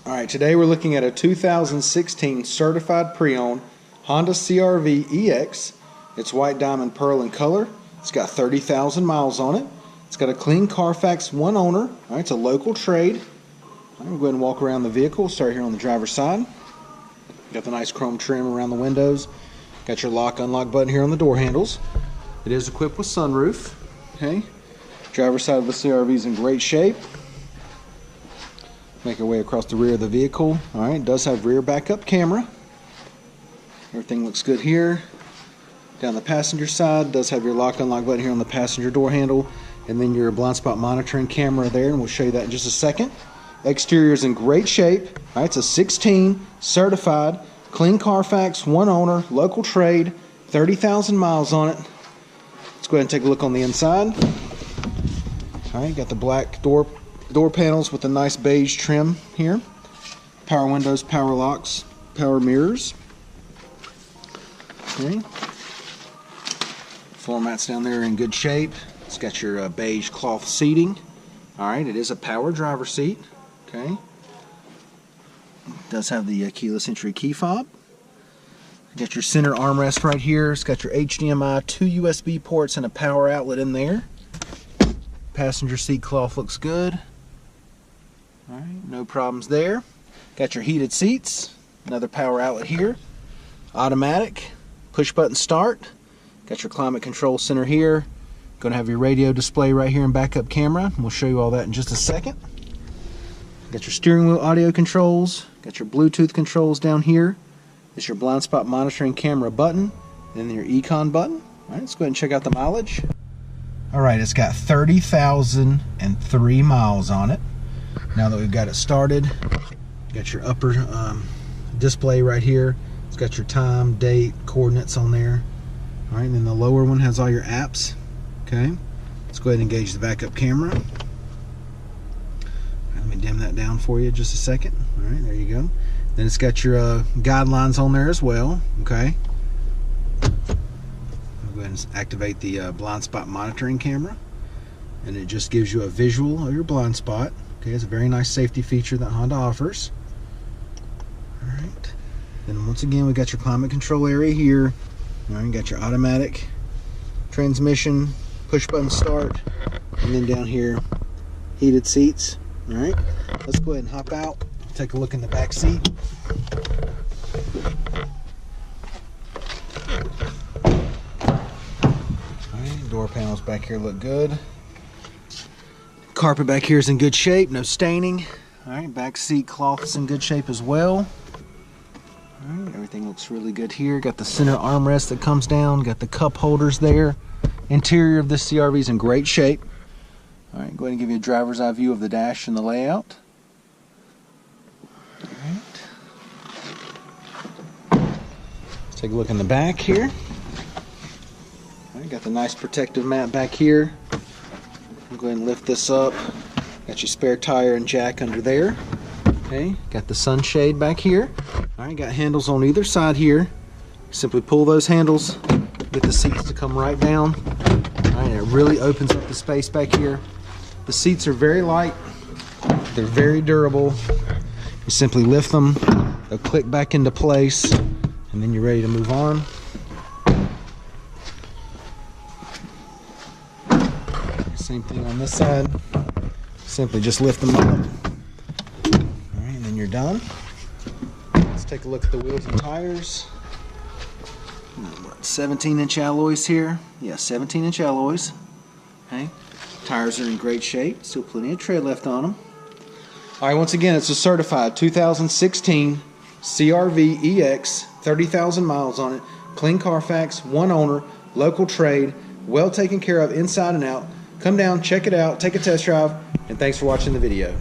Alright, today we're looking at a 2016 certified pre-owned Honda CRV EX. It's white diamond pearl in color. It's got 30,000 miles on it. It's got a clean Carfax, one owner. Alright, it's a local trade. I'm going to go ahead and walk around the vehicle. Start here on the driver's side. Got the nice chrome trim around the windows. Got your lock unlock button here on the door handles. It is equipped with sunroof. Okay. Driver's side of the CRV is in great shape. Make our way across the rear of the vehicle. Alright, it does have rear backup camera. Everything looks good here. Down the passenger side, does have your lock unlock button here on the passenger door handle, and then your blind spot monitoring camera there, and we'll show you that in just a second. Exterior is in great shape. Alright, it's a 16 certified, clean Carfax, one owner, local trade, 30,000 miles on it. Let's go ahead and take a look on the inside. Alright, got the black door panels with a nice beige trim here. Power windows, power locks, power mirrors. Okay. Floor mats down there in good shape. It's got your beige cloth seating. Alright, it is a power driver seat. Okay. It does have the keyless entry key fob. Got your center armrest right here. It's got your HDMI, 2 USB ports, and a power outlet in there. Passenger seat cloth looks good. Alright, no problems there. Got your heated seats. Another power outlet here. Automatic. Push button start. Got your climate control center here. Going to have your radio display right here and backup camera. We'll show you all that in just a second. Got your steering wheel audio controls. Got your Bluetooth controls down here. It's your blind spot monitoring camera button. And then your econ button. Alright, let's go ahead and check out the mileage. Alright, it's got 30,003 miles on it. Now that we've got it started, got your upper display right here. It's got your time, date, coordinates on there. Alright, and then the lower one has all your apps. Okay, let's go ahead and engage the backup camera. Right, let me dim that down for you just a second. Alright, there you go. Then it's got your guidelines on there as well. Okay, I'll go ahead and activate the blind spot monitoring camera, and it just gives you a visual of your blind spot. Okay, it's a very nice safety feature that Honda offers. Alright, then once again we got your climate control area here. Alright, got your automatic transmission, push button start, and then down here heated seats. Alright, let's go ahead and hop out, take a look in the back seat. Alright, door panels back here look good. Carpet back here is in good shape, no staining. Alright, back seat cloth is in good shape as well. Alright, everything looks really good here. Got the center armrest that comes down, got the cup holders there. Interior of this CRV is in great shape. Alright, go ahead and give you a driver's eye view of the dash and the layout. Alright. Let's take a look in the back here. Alright, got the nice protective mat back here. I'll go ahead and lift this up. Got your spare tire and jack under there. Okay, got the sunshade back here. Alright, got handles on either side here. Simply pull those handles, get the seats to come right down. Alright, it really opens up the space back here. The seats are very light. They're very durable. You simply lift them, they'll click back into place, and then you're ready to move on. Same thing on this side. Simply just lift them up. Alright, and then you're done. Let's take a look at the wheels and tires. What, 17-inch alloys here? Yeah, 17-inch alloys. Okay. Tires are in great shape. Still plenty of tread left on them. Alright, once again, it's a certified 2016 CRV EX, 30,000 miles on it. Clean Carfax, one owner, local trade, well taken care of inside and out. Come down, check it out, take a test drive, and thanks for watching the video.